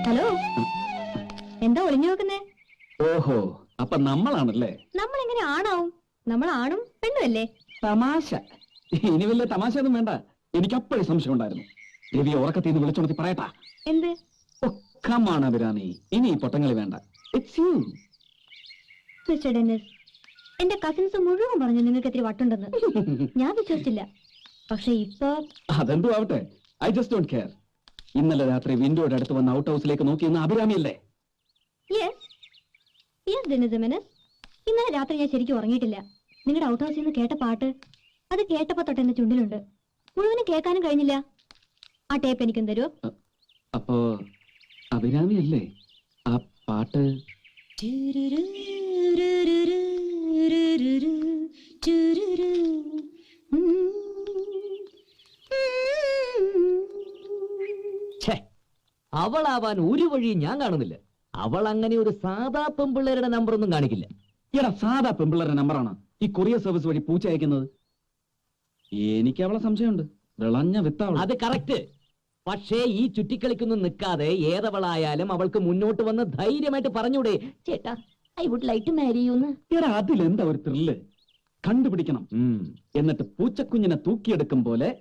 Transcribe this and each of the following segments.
Hello, എന്താ ഒളിഞ്ഞു നോക്കുന്നേ? ഓഹോ, അപ്പൊ നമ്മളാണല്ലേ? നമ്മൾ എങ്ങനെ ആണാവും? നമ്മൾ ആണും പെണ്ണുമല്ലേ? തമാശ. ഇനി വലിയ തമാശ ഒന്നും വേണ്ട. എനിക്ക് അപ്പോഴും സംശയം ഉണ്ടായിരുന്നു. രവി ഉറക്കത്തിൽ നിന്ന് വിളിച്ചോണത്തി പറയട്ടാ. എന്ത്? ഒക്കമാണ് അഭിരാമി, ഇനി പൊട്ടങ്ങളി വേണ്ട. It's you mister Dennis. എന്റെ കസിൻസ് മുഴുവൻ പറഞ്ഞു നിങ്ങൾക്ക് ഇത്തിരി വട്ടുണ്ടെന്ന്. ഞാൻ വിശ്വസിച്ചില്ല. പക്ഷെ ഇപ്പൊ അതെന്തോ ആവട്ടെ, ഐ ജസ്റ്റ് ഡോണ്ട് കെയർ. ഇന്നലെ രാത്രി വിൻഡോയുടെ അടുത്ത് വന്ന് ഔട്ട് ഹൗസിലേക്ക് നോക്കിയിരുന്ന അഭിരാമിയല്ലേ? ഇന്നലെ രാത്രി ഞാൻ ശരിക്കും ഉറങ്ങിയിട്ടില്ല. നിങ്ങളുടെ ഔട്ട് ഹൗസിൽ നിന്ന് കേട്ട പാട്ട്, അത് കേട്ടപ്പോ തൊട്ട് എന്റെ ചുണ്ടിലുണ്ട്. മുഴുവനും കേൾക്കാനും കഴിഞ്ഞില്ല. ആ ടേപ്പ് എനിക്കും തരുമോ? അപ്പോ അഭിരാമിയല്ലേ ആ പാട്ട്? അവളാവാൻ ഒരു വഴിയും ഞാൻ കാണുന്നില്ല. അവൾ അങ്ങനെ ഒരു സാധാ പെമ്പിള്ളേരുടെ നമ്പർ ഒന്നും കാണിക്കില്ല. എടാ, സാധാ പെമ്പിള്ളേരുടെ നമ്പറാണ് ഈ കൊറിയർ സർവീസ് വഴി പൂച്ച അയക്കുന്നത്. എനിക്ക് അവളെ സംശയമുണ്ട്. വിളഞ്ഞ വിത്താവള. അത് കറക്റ്റ്. പക്ഷേ ഈ ചുറ്റിക്കളിക്കൊന്നും നിൽക്കാതെ ഏതവളായാലും അവൾക്ക് മുന്നോട്ട് വന്ന് ധൈര്യമായിട്ട് പറഞ്ഞൂടെ, ചേട്ടാ I would like to marry you എന്ന്. എടാ, അതിലെന്താ ഒരു ത്രില്ല്? കണ്ടുപിടിക്കണം. എന്നിട്ട് പൂച്ചക്കുഞ്ഞിനെ തൂക്കിയെടുക്കും പോലെ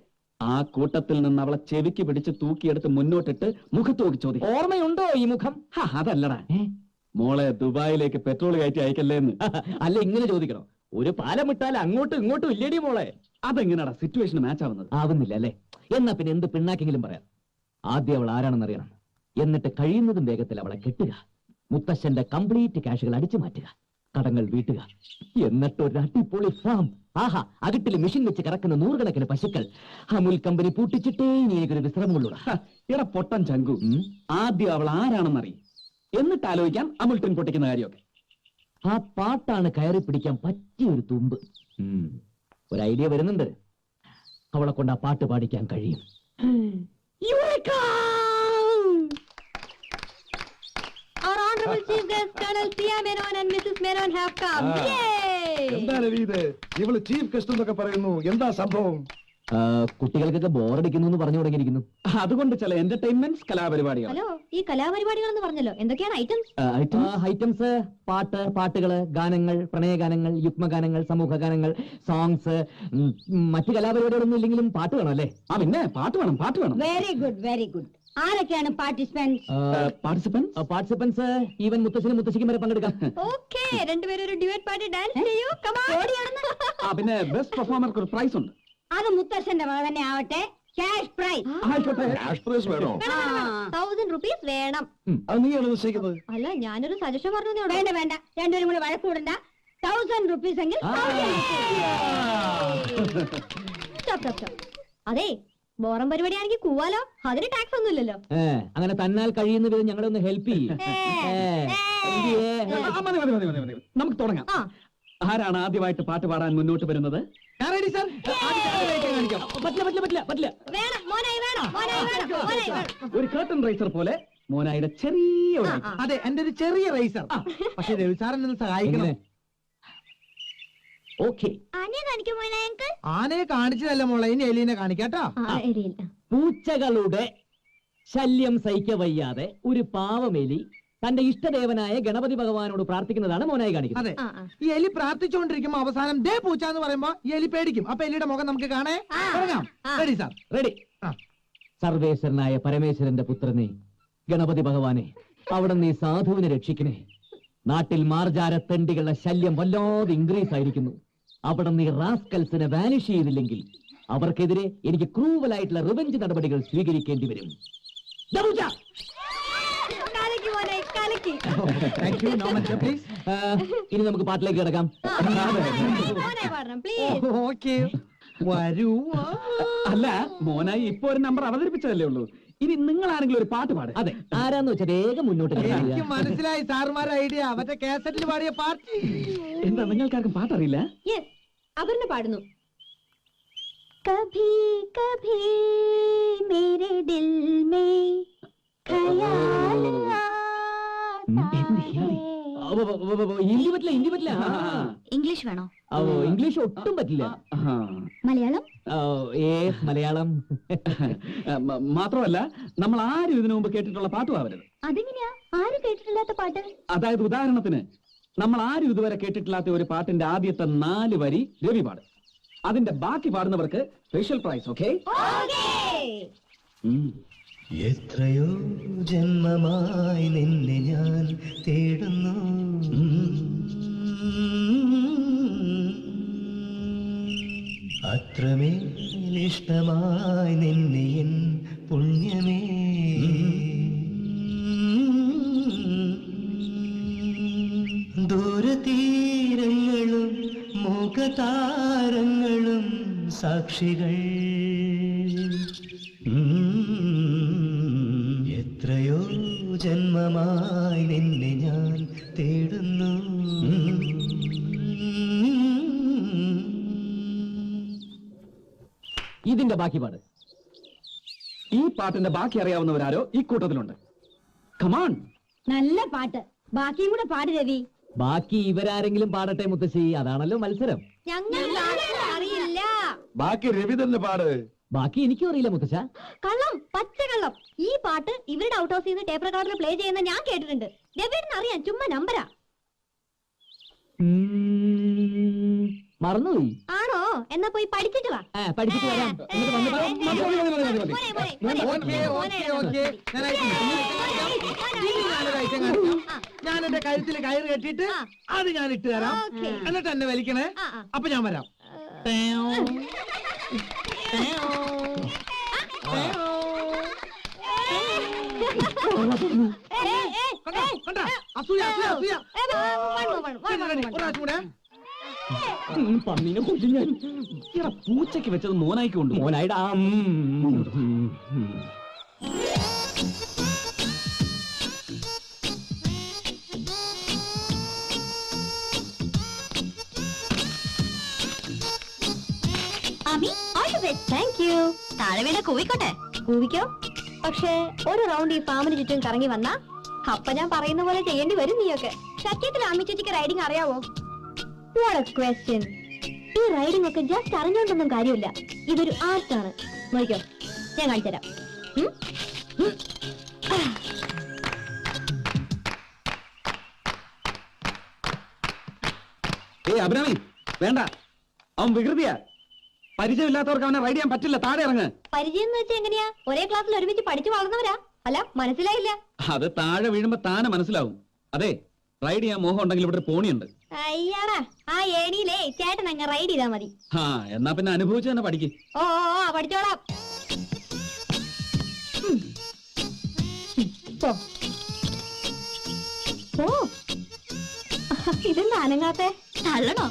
ആ കൂട്ടത്തിൽ നിന്ന് അവളെ ചെവിക്ക് പിടിച്ച് തൂക്കിയെടുത്ത് മുന്നോട്ടിട്ട് മുഖത്ത് നോക്കി ചോദിക്കും, ഓർമ്മയുണ്ടോ ഈ മുഖം? അതല്ലടാ മോളെ, ദുബായിലേക്ക് പെട്രോൾ കയറ്റി അയക്കല്ലേ എന്ന്. അല്ല, ഇങ്ങനെ ചോദിക്കണം. ഒരു പാലം വിട്ടാൽ അങ്ങോട്ടും ഇങ്ങോട്ടും ഇല്ലേടി മോളെ. അതെങ്ങനെയാടാ സിറ്റുവേഷൻ മാച്ച് ആവുന്നത്? ആവുന്നില്ല അല്ലേ? എന്നാ പിന്നെ എന്ത് പിണ്ണാക്കെങ്കിലും പറയാം. ആദ്യം അവൾ ആരാണെന്ന് അറിയണം. എന്നിട്ട് കഴിയുന്നതും വേഗത്തിൽ അവളെ കെട്ടുക. മുത്തശ്ശന്റെ കംപ്ലീറ്റ് ക്യാഷുകൾ അടിച്ചു മാറ്റുക, കടങ്ങൾ വീട്ടുക. എന്നിട്ട് ഒരു അടിപൊളി ഫാം. ആഹാ, അകട്ടിൽ മെഷീൻ വെച്ച് കറക്കുന്ന 100 കണക്കിന് പശുക്കൾ. അമുൽ കമ്പനി പൂട്ടിച്ചിട്ടേ ഇനി എനിക്കൊരു വിശ്രമമുള്ളൂടാ. എടാ പൊട്ടൻ ചങ്കു, ആദ്യം അവൾ ആരാണെന്നറിയും, എന്നിട്ട് ആലോചിക്കാം അമുൽ ടിൻ പൊട്ടിക്കുന്ന കാര്യമൊക്കെ. ആ പാട്ടാണ് കയറി പിടിക്കാൻ പറ്റിയൊരു തുമ്പ്. ഒരു ഐഡിയ വരുന്നുണ്ട്. അവളെ കൊണ്ട് ആ പാട്ട് പാടിക്കാൻ കഴിയും. Our honorable chief guest Colonel Pia Menon and Mrs. Menon have come. എന്താണ് ഇത്? ഇവള് ചീഫ് ഗസ്റ്റ് എന്നൊക്കെ പറയുന്നു. എന്താ സംഭവം? കുട്ടികൾക്കൊക്കെ ബോറടിക്കുന്നു എന്ന് പറഞ്ഞു തുടങ്ങിയിരിക്കുന്നു. അതുകൊണ്ട് ചില എന്റർടൈൻമെന്റ്സ്, കലാപരിപാടികൾ. ഹലോ, ഈ കലാപരിപാടികൾ എന്ന് പറഞ്ഞല്ലോ, എന്തൊക്കെയാണ് ഐറ്റംസ്? ഐറ്റംസ് പാട്ടുകള്, ഗാനങ്ങൾ, പ്രണയഗാനങ്ങൾ, യുഗ്മഗാനങ്ങൾ, സമൂഹ ഗാനങ്ങൾ, സോങ്സ്. മറ്റു കലാപരിപാടികളൊന്നും ഇല്ലെങ്കിലും പാട്ട് വേണം അല്ലേ? പിന്നെ പാട്ട് വേണം. Very good, very good. ആരൊക്കെയാണ് പാർട്ടിസിപ്പൻസ്? ഈവൻ മുത്തശ്ശനും മുത്തശ്ശിക്കും വരെ പങ്കെടുക്കാം. ഓക്കേ, രണ്ടുപേരും ഒരു ഡ്യുവറ്റ് പാർട്ടി ഡാൻസ് ചെയ്യൂ. പിന്നെ ബെസ്റ്റ് പെർഫോമർക്ക് ഒരു പ്രൈസ് ഉണ്ട്. അത് മുത്തശ്ശന്റെ മകൾ തന്നെ ആവട്ടെ. Cash prize. ക്യാഷ് പ്രൈസ് വേണോ? 1000 rupees വേണം. അത് നീയാണ് നിശ്ചയിക്കുന്നത്? അല്ല, ഞാനൊരു സജഷൻ പറഞ്ഞു. വേണ്ട, രണ്ടുപേരും കൂടെ വഴക്കൂടണ്ട. 1000 rupees എങ്കിൽ അതെ, ബോറം പരിപാടിയാണെങ്കിൽ കൂവാലോ, അതിന് ടാക്സ് ഒന്നും ഇല്ലല്ലോ. അങ്ങനെ തന്നാൽ കഴിയുന്ന വിധം ഞങ്ങളെ ഒന്ന് ഹെൽപ്പ് ചെയ്യും. നമുക്ക് തുടങ്ങാം. ആരാണ് ആദ്യമായിട്ട് പാട്ട് പാടാൻ മുന്നോട്ട് വരുന്നത്? ഒരു കർട്ടൻ റൈസർ പോലെ മോനായിയുടെ ചെറിയ. അതെ, എന്റെ ഒരു ചെറിയ റൈസർ. പക്ഷെ രവി സാറിനെ സഹായിക്കണം. ഓക്കെ, ആനയെ കാണിച്ചതല്ല മോളെ, ഇനി എലീനെ കാണിക്കാട്ടോ. പൂച്ചകളുടെ ശല്യം സഹിക്കവയ്യാതെ ഒരു പാവമെലി തന്റെ ഇഷ്ടദേവനായ ഗണപതി ഭഗവാനോട് പ്രാർത്ഥിക്കുന്നതാണ് മോനായി കാണിക്കുന്നത്. അതെ, ഈ എലി പ്രാർത്ഥിച്ചുകൊണ്ടിരിക്കുമ്പോ അവസാനം ദേ പൂച്ച എന്ന് പറയുമ്പോ ഈ എലി പേടിക്കും. അപ്പൊ എലിയുടെ മുഖം നമുക്ക് കാണേ. Ready sir? റെഡി. സർവേശ്വരനായ പരമേശ്വരന്റെ പുത്രനെ ഗണപതി ഭഗവാനെ, അവിടെ നീ സാധുവിനെ രക്ഷിക്കണേ. നാട്ടിൽ മാർജാരത്തെണ്ടികളുടെ ശല്യം വല്ലാതെ ഇൻക്രീസ് ആയിരിക്കുന്നു. അവിടെ നീ റാസ്കൽസിനെ വാനിഷ് ചെയ്തില്ലെങ്കിൽ അവർക്കെതിരെ എനിക്ക് ക്രൂവലായിട്ടുള്ള റിവെഞ്ച് നടപടികൾ സ്വീകരിക്കേണ്ടി വരും. ഇനി നമുക്ക് പാട്ടിലേക്ക് കിടക്കാം. വരൂ. അല്ല, മോനായി ഇപ്പൊ ഒരു നമ്പർ അവതരിപ്പിച്ചതല്ലേ ഉള്ളൂ. ഇനി നിങ്ങൾ ആരെങ്കിലും ഒരു പാട്ട് പാട്. അതെ, ആരാന്ന് വെച്ചാൽ വേഗം മുന്നോട്ട്. എനിക്ക് മനസ്സിലായി സാറുമാരുടെ ഐഡിയ. മറ്റേ കാസറ്റിൽ പാടിയ പാർട്ടി. എന്താ, നിങ്ങൾക്കാർക്കും പാട്ടറിയില്ല? അവരുടെ പാടുന്നു. കഭി കഭി മേരെ ദിൽ മേ ഖയാൽ ഹിന്ദി പറ്റില്ല, ഹിന്ദി പറ്റില്ല. ഇംഗ്ലീഷ് വേണോ? ഇംഗ്ലീഷ് ഒട്ടും പറ്റില്ല. മലയാളം? മലയാളം മാത്രമല്ല, നമ്മൾ ആരും ഇതിനു മുമ്പ് കേട്ടിട്ടുള്ള പാട്ടും ആവരുത്. അതെങ്ങനെയാ? ആരും കേട്ടിട്ടില്ലാത്ത പാട്ട്? അതായത് ഉദാഹരണത്തിന്, നമ്മൾ ആരും ഇതുവരെ കേട്ടിട്ടില്ലാത്ത ഒരു പാട്ടിന്റെ ആദ്യത്തെ 4 വരി രവി പാടും. അതിന്റെ ബാക്കി പാടുന്നവർക്ക് സ്പെഷ്യൽ പ്രൈസ്. ഓക്കെ? എത്രയോ ജന്മമായി നിന്നെ ഞാൻ തേടുന്നു, അത്രമേലിഷ്ടമായി നിന്നെ എൻ പുണ്യമേ. ദൂരതീരങ്ങളും മുഖതാരങ്ങളും സാക്ഷികൾ, എത്രയോ ജന്മമായി നിന്നെ ഞാൻ തേടുന്നു. ഇതിന്റെ ബാക്കി പാട്. ഈ പാട്ടിന്റെ ബാക്കി അറിയാവുന്നവരാരോ ഈ കൂട്ടത്തിലുണ്ട്? കമാൺ. നല്ല പാട്ട്, ബാക്കിയും കൂടെ പാട് രവി. ബാക്കി ഇവരാരെങ്കിലും പാടട്ടെ മുത്തശ്ശി, അതാണല്ലോ മത്സരം. ഞങ്ങൾ അറിയില്ല. ബാക്കി രവി തന്നെ പാട്. ബാക്കി എനിക്കും അറിയില്ല മുത്തശ്ശ. കള്ളം, പച്ചക്കള്ളം. ഈ പാട്ട് ഇവരുടെ ഔട്ട് ഹൗസിൽ നിന്ന് ടേപ്പ് റെക്കോർഡിൽ പ്ലേ ചെയ്യുന്ന ഞാൻ കേട്ടിട്ടുണ്ട്. രവിന്ന് അറിയാൻ ചുമ്മാ നമ്പരാ. മറന്നുപോയി. ആണോ? എന്നാ പോയി പഠിച്ചിട്ട് വാ. പഠിച്ചിട്ട് വരാം. എന്നിട്ട് വന്നിട്ട് ഞാൻ എന്റെ കഴുത്തിൽ കയറ് കെട്ടിയിട്ട് അത് ഞാൻ ഇട്ട് തരാം. എന്നിട്ട് എന്നെ വലിക്കണേ. അപ്പൊ ഞാൻ വരാം. അസൂയ, അസൂയ, അസൂയ. പന്നീനെ കൊല്ലു ഞാൻ. പൂച്ചയ്ക്ക് വെച്ചത് മോനായിക്ക് കൊണ്ട്. മോനായിടാ. Thank you. താഴെ വീണ കൂവിക്കോട്ടെ? കൂവിക്കോ. പക്ഷേ ഒരു റൗണ്ട് ഈ ഫാമിന് ചുറ്റും കറങ്ങി വന്നാ അപ്പൊ ഞാൻ പറയുന്ന പോലെ ചെയ്യേണ്ടി വരും. നീയൊക്കെ സത്യത്തിൽ ആമി ചേച്ചിക്ക് റൈഡിംഗ് അറിയാവോ? What a question. ഈ റൈഡിംഗ് ഒക്കെ ജസ്റ്റ് അറിഞ്ഞോണ്ടൊന്നും കാര്യമില്ല. ഇതൊരു ആർട്ടാണ്. നോക്കിക്കോ, ഞാൻ കാണിച്ചുതരാം. അഭിരാമി വേണ്ട, അവൻ വികൃതിയാ. പരിചയമില്ലാത്തവർക്ക് അവനെ റൈഡ് ചെയ്യാൻ പറ്റില്ല. താഴെ ഇറങ്ങ്. പരിചയം എന്ന് വെച്ചാൽ എങ്ങനെയാ? ഒരേ ക്ലാസ്സിൽ ഒരുമിച്ച് പഠിച്ചു വളർന്നവരാ. അല്ല, മനസ്സിലായില്ല. അത് താഴെ വീഴുമ്പോ താനെ മനസ്സിലാവും. അതെ, റൈഡ് ചെയ്യാൻ മോഹം ഉണ്ടെങ്കിൽ ഇവിടെ ഒരു പോണിയുണ്ട്. അയ്യാടാ, ആ ഏണിയിലേ ചേട്ടൻ അങ്ങ് റൈഡ് ചെയ്താ മതി. എന്നാ പിന്നെ അനുഭവിച്ചു തന്നെ പഠിക്കും. ഓ പഠിച്ചോളാം. ഇതെന്താ അനങ്ങാത്തെ? തള്ളണോ?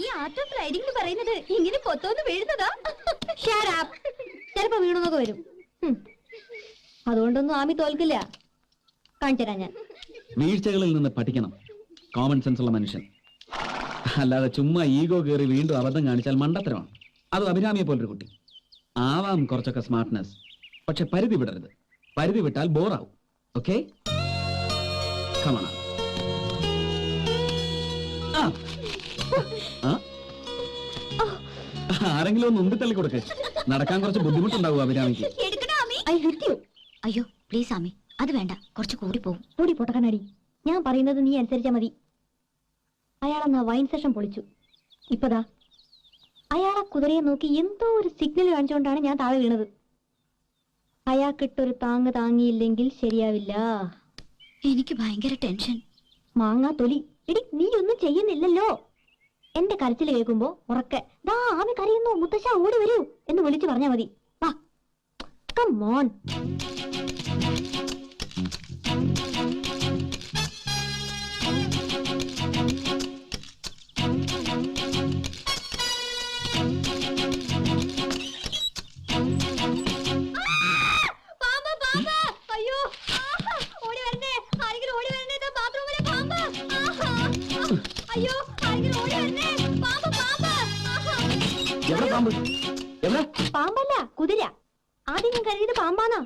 ഈ ആർട്ട് റൈഡിംഗ് പറയുന്നത് ഇങ്ങനെ പൊത്തോന്ന് വീഴുന്നതാ. ചിലപ്പോ വീണുന്നൊക്കെ വരും. അതുകൊണ്ടൊന്നും ആമി തോൽക്കില്ല. കാണിച്ചുതരാം ഞാൻ. വീഴ്ചകളിൽ നിന്ന് പഠിക്കണം കോമൺ സെൻസ് ഉള്ള മനുഷ്യൻ. അല്ലാതെ ചുമ്മാ ഈഗോ കയറി വീണ്ടും അബദ്ധം കാണിച്ചാൽ മണ്ടത്തരമാണ്. അത് അഭിരാമിയെ പോലൊരു കുട്ടി. ആവാം കുറച്ചൊക്കെ സ്മാർട്ട്നെസ്, പക്ഷെ പരിധി വിടരുത്. പരിധി വിട്ടാൽ ബോറാവും. ഓക്കെ? കമോൺ. ആരെങ്കിലും ഒന്ന് ഉന്തി തള്ളി കൊടുക്ക്. നടക്കാൻ കുറച്ച് ബുദ്ധിമുട്ടുണ്ടാവും അഭിരാമിക്ക്. അയ്യോ പ്ലീസ് ആമി, അത് വേണ്ട. കുറച്ച് കൂടി പോകും. കൂടി പോട്ടെ കണ്ണാടി. ഞാൻ പറയുന്നത് നീ അനുസരിച്ചാ മതി. അയാളെന്നാ വൈൻ സെഷൻ പൊളിച്ചു. ഇപ്പതാ അയാളെ കുതിരയെ നോക്കി എന്തോ ഒരു സിഗ്നൽ കാണിച്ചുകൊണ്ടാണ് ഞാൻ താഴെ വീണത്. അയാൾക്കിട്ടൊരു താങ്ങ് താങ്ങിയില്ലെങ്കിൽ ശരിയാവില്ല. എനിക്ക് ഭയങ്കര ടെൻഷൻ. മാങ്ങാ തൊലി. എടി, നീ ഒന്നും ചെയ്യുന്നില്ലല്ലോ. എന്റെ കരച്ചിൽ കേൾക്കുമ്പോ ഉറക്കെ ദാ ആമി കരയുന്നു, മുത്തശ്ശ ഓടി വരൂ എന്ന് വിളിച്ചു പറഞ്ഞാ മതി. വാ, കം ഓൺ. അയ്യോ, ഓടി വരണേ, ആരെങ്കിലും ഓടി വരണേ, ബാത്റൂമിലെ പാമ്പ്. അയ്യോ ആരെങ്കിലും ഓടി വരണേ. പാമ്പ് പാമ്പ്. ആഹാ. എവിടെ പാമ്പ്? എവിടെ? പാമ്പല്ല കുതിര. ആദ്യം ഞാൻ കരുതിയത് പാമ്പാന്നാ,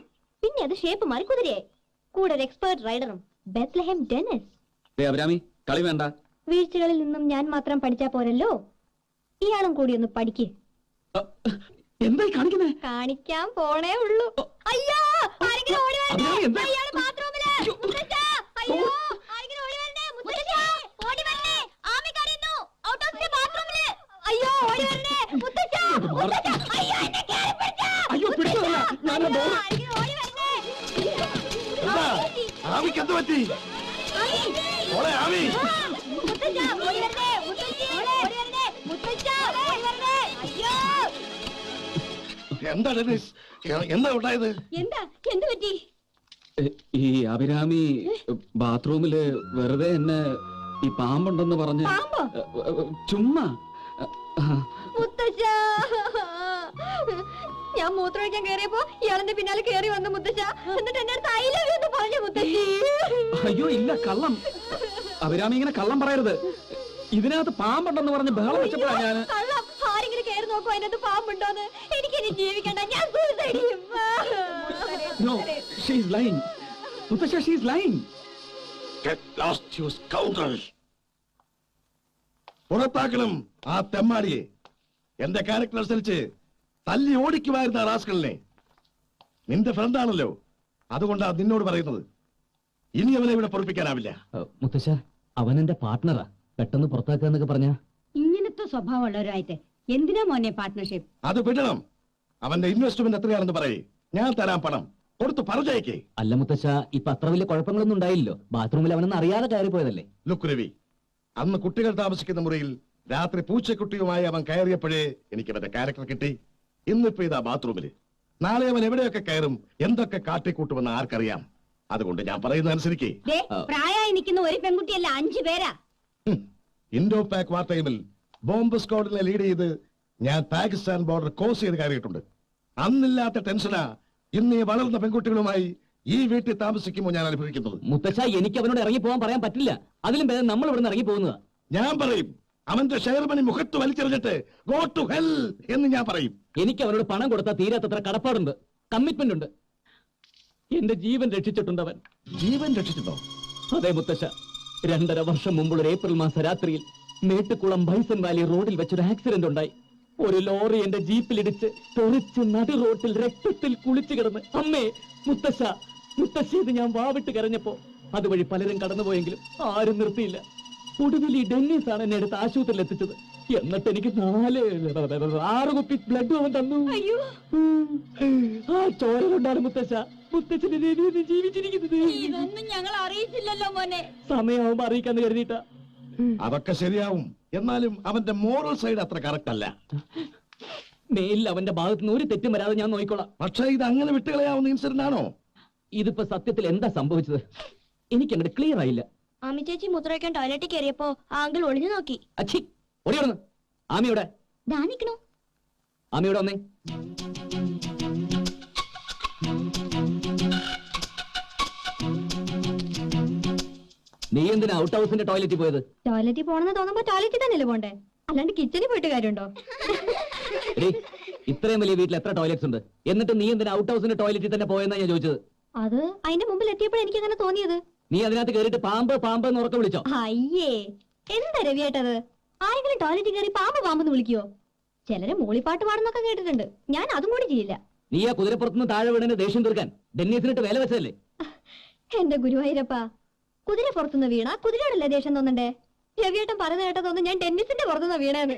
പിന്നെ അത് ഷേപ്പ് മാറി കുതിരയായി. കൂടെ ഒരു എക്സ്പേർട്ട് റൈഡറും, ബെത്ലഹേം ഡെന്നിസ്. അഭിരാമി കളി വേണ്ട. വീഴ്ചകളിൽ നിന്നും ഞാൻ മാത്രം പഠിച്ചാ പോരല്ലോ, ഇയാളും കൂടി ഒന്ന് പഠിക്ക്. എന്തായി കാണിക്കുന്നേ? കാണിക്കാൻ പോണേ ഉള്ളൂ. അയ്യോ ആരെങ്കിലും ഓടി വരണേ. അഭിരാമി, എന്താ? അയാള് ബാത്റൂമില്. മുത്തച്ഛാ, അയ്യോ ആരെങ്കിലും ഓടി വരണേ. മുത്തച്ഛാ, ഓടി വരണേ. ആമി കരയുന്നു. ഔട്ട് ഓഫ് ദി ബാത്റൂമില്. അയ്യോ ഓടി വരണേ. മുത്തച്ഛാ, മുത്തച്ഛാ. അയ്യോ എന്നെ കേറി പിടിച്ചാ. അയ്യോ പിടിച്ചതല്ല, ഞാൻ ആ ഡോർ. ആരെങ്കിലും ഓടി വരണേ. എന്താ ആവിക്ക് എന്ത് പറ്റി? ആമി. മോളെ ആവി, മുത്തച്ഛാ, ഓടി വരണേ. മുത്തച്ഛി, ഓടി വരണേ. മുത്തച്ഛാ, ഓടി വരണേ. അയ്യോ എന്താ ഡെന്നിസ്, എന്താ ഉണ്ടായത്? എന്താ എന്ത് പറ്റി? ഈ അഭിരാമി ബാത്റൂമില് വെറുതെ എന്നെ ഈ പാമ്പുണ്ടെന്ന് പറഞ്ഞ് പാമ്പോ? ചുമ്മാ മുത്തച്ഛാ, ഞാൻ മൂത്രമൊഴിക്കാൻ കേറിയപ്പോ ഇയാളെന്റെ പിന്നാലെ കേറി വന്നു മുത്തച്ഛ. എന്നിട്ട് എന്റെ അടുത്ത് I love you എന്ന് പറഞ്ഞു മുത്തശ്ശി. അയ്യോ ഇല്ല, കള്ളം. അഭിരാമി ഇങ്ങനെ കള്ളം പറയരുത്. ഇതിനകത്ത് പാമ്പുണ്ടെന്ന് പറഞ്ഞ് ബഹളം വെച്ചപ്പോഴാ ഞാൻ. കള്ളം. ആരെങ്കിലും കേറി നോക്കൂ അതിനകത്ത് പാമ്പുണ്ടോന്ന്. എനിക്കിനി ജീവിക്കണ്ട, ഞാൻ സൂസൈഡ് ചെയ്യും. No, she is lying. മുത്തശ്ശ, she is lying. Get lost, you scoundrel. പുറത്താക്കണം ആ തെമ്മാടിയെ. എന്റെ ക്യാരക്ടർ അനുസരിച്ച് തല്ലി ഓടിക്കുമായിരുന്ന ആ റാസ്കലിനെ. നിന്റെ ഫ്രണ്ടാണല്ലോ, അതുകൊണ്ടാ നിന്നോട് പറയുന്നത്. ഇനി അവനെ ഇവിടെ പൊറപ്പിക്കാനാവില്ല. മുത്തശ്ശ, അവൻ എന്റെ പാർട്ട്ണറാ. പെട്ടെന്ന് പുറത്താക്കാന്നൊക്കെ പറഞ്ഞ ഇങ്ങനത്തെ സ്വഭാവമുള്ളവരായിട്ട് എന്തിനാ മോനെ പാർട്ട്ണർഷിപ്പ്? അത് വിടണം. അവന്റെ ഇൻവെസ്റ്റ്മെന്റ് എത്രയാണെന്ന് പറയേ, ഞാൻ തരാം പണം. കൊടുത്ത് പറഞ്ഞേക്കേ. അല്ല മുത്തശ്ശ, ഇപ്പൊ അത്ര വലിയ കുഴപ്പങ്ങളൊന്നും ഉണ്ടായില്ലോ. ബാത്റൂമിൽ അവനൊന്നും അറിയാതെ കയറി പോയതല്ലേ. ലുക്ക് രവി, അന്ന് കുട്ടികൾ താമസിക്കുന്ന മുറിയിൽ രാത്രി പൂച്ചക്കുട്ടിയുമായി അവൻ കയറിയപ്പോഴേ എനിക്ക് അവന്റെ ക്യാരക്ടർ കിട്ടി. ഇന്നിപ്പോ ഇതാ ബാത്റൂമില്. നാളെ അവൻ എവിടെയൊക്കെ കയറും, എന്തൊക്കെ കാട്ടിക്കൂട്ടുമെന്ന് ആർക്കറിയാം. അതുകൊണ്ട് ഞാൻ പറയുന്നത് അനുസരിക്കേ. ദേ, പ്രായമായി നിൽക്കുന്ന ഒരു പെൺകുട്ടിയല്ല, 5 പേരാ. ഇൻഡോ പാക് വാർ ടൈമിൽ ബോംബ് സ്ക്വാഡിനെ ലീഡ് ചെയ്ത് ഞാൻ പാകിസ്ഥാൻ ബോർഡർ ക്രോസ് ചെയ്ത് കയറിയിട്ടുണ്ട്. അന്നില്ലാത്ത ടെൻഷനാ ഇന്ന് ഈ വളർന്ന പെൺകുട്ടികളുമായി ഈ വീട്ടിൽ താമസിക്കുമ്പോൾ ഞാൻ അനുഭവിക്കുന്നത്. മുത്തശ്ശ, എനിക്ക് അവനോട് ഇറങ്ങി പോകാൻ പറയാൻ പറ്റില്ല. അതിലും ഭേദം നമ്മൾ ഇവിടുന്ന് ഇറങ്ങി പോകുന്നതാ. ഞാൻ പറയും, അവന്റെ ഷെയർ മണി മുഖത്ത് വലിച്ചെറിഞ്ഞിട്ട് ഗോ ടു ഹെൽ എന്ന് ഞാൻ പറയും. എനിക്ക് അവനോട് പണം കൊടുത്താൽ തീരാത്തത്ര കടപ്പാടുണ്ട്, കമ്മിറ്റ്മെന്റ് ഉണ്ട്. എന്റെ ജീവൻ രക്ഷിച്ചിട്ടുണ്ട് അവൻ. ജീവൻ രക്ഷിച്ചിട്ടോ? അതെ മുത്തശ്ശ, 2.5 വർഷം മുമ്പുള്ള ഒരു ഏപ്രിൽ മാസ രാത്രിയിൽ മേട്ടുകുളം ബൈസൺ വാലി റോഡിൽ വെച്ചൊരു ആക്സിഡന്റ് ഉണ്ടായി. ഒരു ലോറി എന്റെ ജീപ്പിലിടിച്ച് തെറിച്ച് നടു റോട്ടിൽ രക്തത്തിൽ കുളിച്ചു കിടന്ന് അമ്മേ മുത്തശ്ശ മുത്തശ്ശി എന്ന് ഞാൻ വാവിട്ട് കരഞ്ഞപ്പോ അതുവഴി പലരും കടന്നുപോയെങ്കിലും ആരും നിർത്തിയില്ല. ഒടുവിൽ ഈ ഡെന്നീസ് ആണ് എന്നെ എടുത്ത് ആശുപത്രിയിൽ എത്തിച്ചത്. എന്നിട്ട് എനിക്ക് 6 കുപ്പി ബ്ലഡ് അവൻ തന്നു. ആ ചോര കൊണ്ടാണ് മുത്തശ്ശ മുത്തച്ഛന്റെ രവിയെ ജീവിച്ചിരിക്കുന്നത്. ഇതൊന്നും ഞങ്ങൾ അറിയിച്ചില്ലല്ലോ മോനെ. സമയമാവുമ്പോ അറിയിക്കാന്ന് കരുതിയിട്ടാ. അതൊക്കെ ശരിയാവും, എന്നാലും അവന്റെ മോറൽ സൈഡ് അത്ര കറക്റ്റ് അല്ല. മേലിൽ അവന്റെ ഭാഗത്ത് നിന്ന് ഒരു തെറ്റും വരാതെ ഞാൻ നോക്കിക്കോളാം. പക്ഷേ ഇത് അങ്ങനെ വിട്ടുകളയാവുന്ന ഇൻസിഡന്റ് ആണോ? ഇതിപ്പോ സത്യത്തിൽ എന്താ സംഭവിച്ചത് എനിക്ക് അങ്ങോട്ട് ക്ലിയർ ആയില്ല. ആമി ചേച്ചി മൂത്രമൊഴിക്കാൻ ടോയ്ലറ്റിൽ കയറിയപ്പോ ആങ്കിൾ ഒളിഞ്ഞു നോക്കി. അച്ഛി ഓടിയോടുന്നു. ആമിയോടെ ദാ നിക്കണു. ആമിയോടെ വന്നേ. നീ എന്തിനാ ഔട്ട് ഹൗസിന്റെ ടോയ്ലറ്റിൽ പോയത്? ടോയ്ലറ്റിൽ പോണെന്ന് തോന്നുമ്പോ ടോയ്ലറ്റിൽ തന്നെയല്ലേ പോണ്ടേ, അല്ലാണ്ട് കിച്ചണിൽ പോയിട്ട് കാര്യമുണ്ടോ? എടീ, ഇത്രയും വലിയ വീട്ടിൽ എത്ര ടോയ്ലറ്റ്സ് ഉണ്ട്? എന്നിട്ട് നീ എന്തിനാ ഔട്ട് ഹൗസിന്റെ ടോയ്ലറ്റിൽ തന്നെ പോയെന്നാ ഞാൻ ചോദിച്ചത്. അത് അതിന്റെ മുമ്പിൽ എത്തിയപ്പോഴാണ് എനിക്ക് അങ്ങനെ തോന്നിയത്. നീ അതിനകത്ത് കയറിയിട്ട് പാമ്പ് പാമ്പ് എന്ന് ഉറക്കെ വിളിച്ചോ? അയ്യേ, എന്താ രവിയേട്ടത്? ആരെങ്കിലും ടോയ്ലറ്റിൽ കയറി പാമ്പ് പാമ്പെന്ന് വിളിക്കുവോ? ചിലര് മൂളിപ്പാട്ട് പാടുന്നൊക്കെ കേട്ടിട്ടുണ്ട്. ഞാൻ അതും കൂടി ചെയ്യില്ല. നീ ആ കുതിരപ്പുറത്തുനിന്ന് താഴെ വീടിന് ദേഷ്യം തീർക്കാൻ ഡെന്നീസിനിട്ട് വേല വെച്ചതല്ലേ? എന്റെ ഗുരുവായൂരപ്പ, കുതിര പുറത്തുനിന്ന് വീണ കുതിരയോടല്ലേ ദേഷ്യം തോന്നണ്ടേ? രവിയേട്ടൻ പറയുന്ന കേട്ടതൊന്നും ഞാൻ ടെന്നീസിന്റെ പുറത്തുനിന്ന് വീണേന്ന്.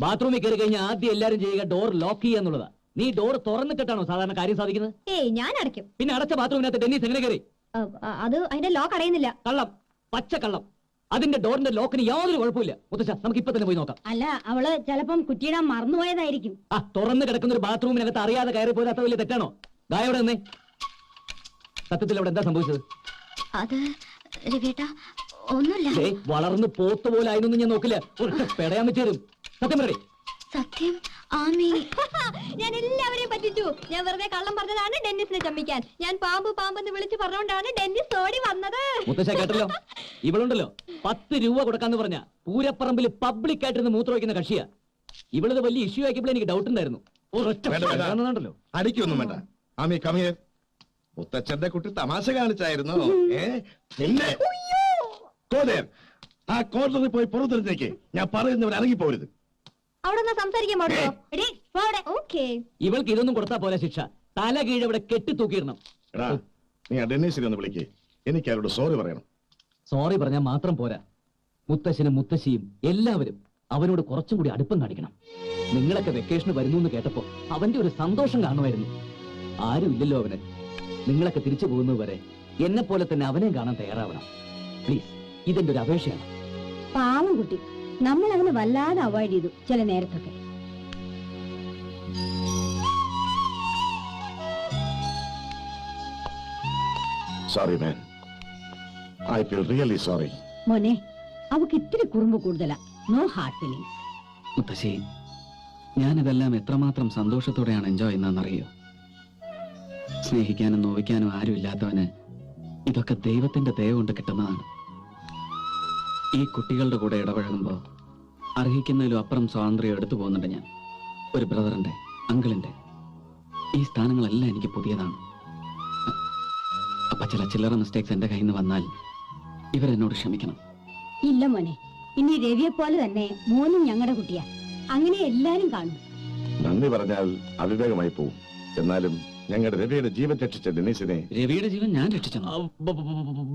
ബാത്റൂമിൽ കയറി കഴിഞ്ഞാൽ ആദ്യം എല്ലാരും ചെയ്യുക ഡോർ ലോക്ക് ചെയ്യുക എന്നുള്ളതാ. നീ ഡോർ തുറന്നിട്ടാണോ സാധാരണ കാര്യം സാധിക്കുന്നത്? ഏയ്, ഞാൻ അടയ്ക്കും. പിന്നെ അടച്ച ബാത്റൂമിനകത്ത് ടെന്നീസ് എങ്ങനെ കയറി? അത് അതിന്റെ ലോക്ക് അടയുന്നില്ല. കള്ളം, പച്ച കള്ളം. അതിന്റെ ഡോറിന്റെ ലോക്കിന് യാതൊരു കുഴപ്പമില്ല. മുത്തശ്ശ, നമുക്ക് ഇപ്പൊ തന്നെ പോയി നോക്കാം. അല്ല, അവള് ചിലപ്പം കുറ്റിയിടാൻ മറന്നുപോയതായിരിക്കും. ആ തുറന്ന് കിടക്കുന്ന ഒരു ബാത്റൂമിനകത്ത് അറിയാതെ കയറി പോയത് അത്ര വലിയ തെറ്റാണോ? ഗായോടെ നിന്നേ. സത്യത്തിൽ അവിടെ എന്താ സംഭവിച്ചത്? അത് രവിയേട്ട ഒന്നുമില്ല. വളർന്ന് പോത്ത് പോലെ ആയിരുന്നു ഞാൻ നോക്കില്ല. പെടയാൻ വെച്ചേരും. സത്യം പറയേ. സത്യം ആമി ഞാൻ എല്ലാവരെയും പറ്റിച്ചു. ഞാൻ വെറുതെ കള്ളം പറഞ്ഞതാണ് ഡെന്നിസിനെ ചമ്മിക്കാൻ. ഞാൻ പാമ്പ് പാമ്പെന്ന് വിളിച്ച് പറഞ്ഞുകൊണ്ടാണ് ഡെന്നിസ് ഓടി വന്നത്. മുത്തശ്ശ കേട്ടല്ലോ, ഇവളുണ്ടല്ലോ 10 രൂപ കൊടുക്കാന്ന് പറഞ്ഞ പൂരപ്പറമ്പിൽ പബ്ലിക് ആയിട്ടിരുന്ന് മൂത്ര വയ്ക്കുന്ന കക്ഷിയാ. ഇവളത് വലിയ ഇഷ്യൂ ആക്കിയപ്പോൾ എനിക്ക് ഡൗട്ട് ഉണ്ടായിരുന്നു. ഒരൊറ്റ അടിക്കൊന്നും വേണ്ട. ആമി കമിയർ. മുത്തച്ഛന്റെ കുട്ടി തമാശ കാണിച്ചായിരുന്നു. നിന്നെ ആ കോർണറിൽ പോയി പുറത്തിരുന്നേക്ക്. ഞാൻ പറയുന്നവർ ഇറങ്ങിപ്പോരുത്. അവിടെ നിന്ന് സംസാരിക്കാൻ പാടുമോ? ഓക്കേ. ഇവൾക്ക് ഇതൊന്നും കൊടുത്താ പോലെ ശിക്ഷ. തല കീഴ് ഇവിടെ കെട്ടി തൂക്കിയിടണം. എടാ, നീ ആ ഡെന്നീസിനെ ഒന്ന് വിളിക്ക്. എനിക്ക് അവരോട് സോറി പറയണം. സോറി പറഞ്ഞാൽ മാത്രം പോരാ, മുത്തശ്ശനും മുത്തശ്ശിയും എല്ലാവരും അവനോട് കുറച്ചും കൂടി അടുപ്പം കാണിക്കണം. നിങ്ങളൊക്കെ വെക്കേഷന് വരുന്നു എന്ന് കേട്ടപ്പോ അവന്റെ ഒരു സന്തോഷം കാണുമായിരുന്നു. ആരും ഇല്ലല്ലോ അവന്. നിങ്ങളൊക്കെ തിരിച്ചു പോകുന്നത് വരെ എന്നെ പോലെ തന്നെ അവനെയും കാണാൻ തയ്യാറാവണം. പ്ലീസ്, ഇതെന്റെ ഒരു അപേക്ഷയാണ്. പാവം കുട്ടി, നമ്മൾ അവനെ വല്ലാതെ അവോയ്ഡ് ചെയ്തു ചില നേരത്തൊക്കെ. Sorry man, I feel really sorry. മോനെ, അവക്ക് ഇത്തിരി കുറുമ്പ് കൂടുതലാ. No hard feelings. മുത്തശ്ശി, ഞാനിതെല്ലാം എത്രമാത്രം സന്തോഷത്തോടെയാണ് എൻജോയ് ചെയ്യുന്നതെന്നറിയോ? സ്നേഹിക്കാനും നോവിക്കാനും ആരും ഇല്ലാത്തവന് ഇതൊക്കെ ദൈവത്തിന്റെ ദയ കൊണ്ട് കിട്ടുന്നതാണ്. ഈ കുട്ടികളുടെ കൂടെ ഇടപഴകുമ്പോൾ അർഹിക്കുന്നതിലും അപ്പുറം സ്വാതന്ത്ര്യം എടുത്തു പോകുന്നുണ്ട് ഞാൻ. ഒരു ബ്രദറിന്റെ, അങ്കിളിന്റെ. ഈ സ്ഥാനങ്ങളെല്ലാം എനിക്ക് പുതിയതാണ്. അപ്പൊ ചില ചില്ലറ മിസ്റ്റേക്സ് എന്റെ കയ്യിൽ നിന്ന് വന്നാൽ ഇവരെന്നോട് ക്ഷമിക്കണം. ഇല്ല മോനെ, ഇനി രവിയെ പോലെ തന്നെ മോനും ഞങ്ങളുടെ കുട്ടിയാ. അങ്ങനെ എല്ലാരും കാണും. നന്ദി പറഞ്ഞാൽ അവിവേകമായി പോവും. എന്നാലും ഞങ്ങളുടെ രവിയുടെ ജീവൻ രക്ഷിച്ച ഡെന്നീസിനെ രവിയുടെ ജീവൻ ഞാൻ രക്ഷിച്ചു.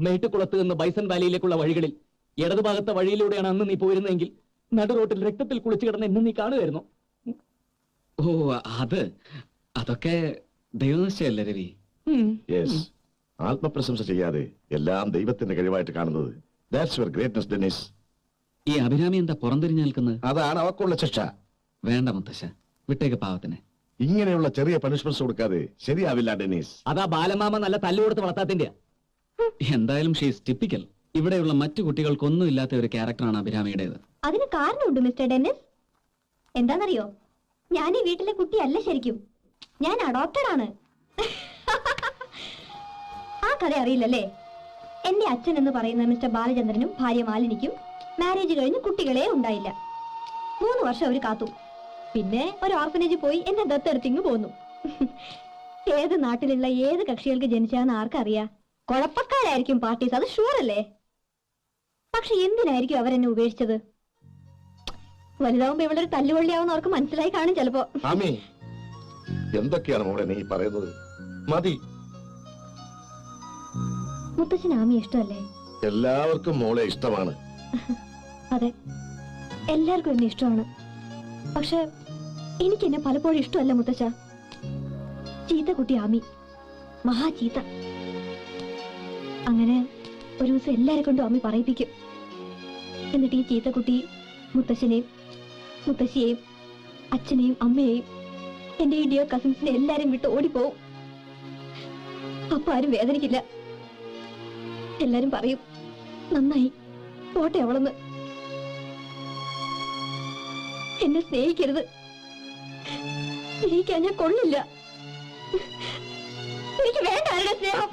മേട്ടുകുളത്ത് നിന്ന് ബൈസൺ വാലിയിലേക്കുള്ള വഴികളിൽ ഇടതുഭാഗത്തെ വഴിയിലൂടെയാണ് അന്ന് നീ പോയിരുന്നെങ്കിൽ നടു റോട്ടിൽ രക്തത്തിൽ കുളിച്ചു കിടന്ന് എന്നെ നീ കാണുമായിരുന്നു. ഓ, അതൊക്കെ ദൈവനിശ്ചയല്ലേ രവി? യെസ്, ആത്മപ്രശംസ ചെയ്യാതെ എല്ലാം ദൈവത്തിന്റെ കഴിവായിട്ട് കാണുന്നത്. That's your greatness Dennis. ഈ അഭിരാമി എന്താ പുറംതിരിഞ്ഞു നിൽക്കുന്നത്? അതാണ് അവക്കുള്ള ശിക്ഷ. വേണ്ട മുത്തശ്ശ, വിട്ടേക്ക് പാവത്തിന്. ഇങ്ങനെയുള്ള ചെറിയ പണിഷ്മെന്റ്സ് കൊടുക്കാതെ ശരിയാവില്ല ഡെന്നീസ്. അതാ ബാലമാമ നല്ല തല്ലുകൊടുത്ത് വളർത്താത്തിന്റെ. എന്തായാലും ഷീസ് ടിപ്പിക്കൽ. ഇവിടെയുള്ള മറ്റു കുട്ടികൾക്കൊന്നും ഇല്ലാത്ത ഒരു ക്യാരക്ടറാണ് അഭിരാമിയുടേത്. അതിന് കാരണമുണ്ട് മിസ്റ്റർ ഡെന്നിസ്. എന്താണെന്നറിയോ? ഞാൻ ഈ വീട്ടിലെ കുട്ടിയല്ല ശരിക്കും. ഞാൻ അഡോപ്റ്റഡ് ആണ്. ആ കഥ അറിയില്ലല്ലേ? എന്റെ അച്ഛൻ എന്ന് പറയുന്ന മിസ്റ്റർ ബാലചന്ദ്രനും ഭാര്യ മാലിനിക്കും മാരേജ് കഴിഞ്ഞ് കുട്ടികളെ ഉണ്ടായില്ല. 3 വർഷം അവർ കാത്തു. പിന്നെ ഒരു ഓർഫനേജിൽ പോയി എന്നെ ദത്തെടുത്തിങ്ങ് പോന്നു. ഏത് നാട്ടിലുള്ള ഏത് കക്ഷികൾക്ക് ജനിച്ചാന്ന് ആർക്കറിയാ? കുഴപ്പക്കാരായിരിക്കും പാർട്ടീസ്, അത് ഷുവർ അല്ലേ? പക്ഷെ എന്തിനായിരിക്കും അവരെന്നെ ഉപേക്ഷിച്ചത്? വലുതാവുമ്പോ ഇവളൊരു തല്ലുകൊള്ളിയാവുന്ന അവർക്ക് മനസ്സിലായി കാണും ചിലപ്പോ. ആമി, എന്തൊക്കെയാണ് മോളെ നീ പറയുന്നത്? മതി. മുത്തച്ഛന് ആമി ഇഷ്ടമല്ലേ? എല്ലാവർക്കും മോളെ ഇഷ്ടമാണ്. അതെ, എല്ലാവർക്കും എന്നെ ഇഷ്ടമാണ്. പക്ഷെ എനിക്ക് എന്നെ പലപ്പോഴും ഇഷ്ടമല്ല മുത്തച്ഛ. ചീത്ത കുട്ടി ആമി, മഹാ ചീത്ത. അങ്ങനെ ഒരു ദിവസം എല്ലാരെ കൊണ്ടും ആമി പറയിപ്പിക്കും. എന്നിട്ട് ഈ ചീത്ത കുട്ടി മുത്തച്ഛനെയും മുത്തശ്ശിയെയും അച്ഛനെയും അമ്മയെയും എന്റെ ഈ ഡിയർ കസിൻസിനെ എല്ലാരും വിട്ട് ഓടിപ്പോവും. അപ്പൊ ആരും വേദനിക്കില്ല. എല്ലാരും പറയും, നന്നായി പോട്ടെ അവളെന്ന്. എന്നെ സ്നേഹിക്കരുത്, സ്നേഹിക്കാൻ ഞാൻ കൊള്ളില്ല. എനിക്ക് വേണ്ട ആരുടെ സ്നേഹം.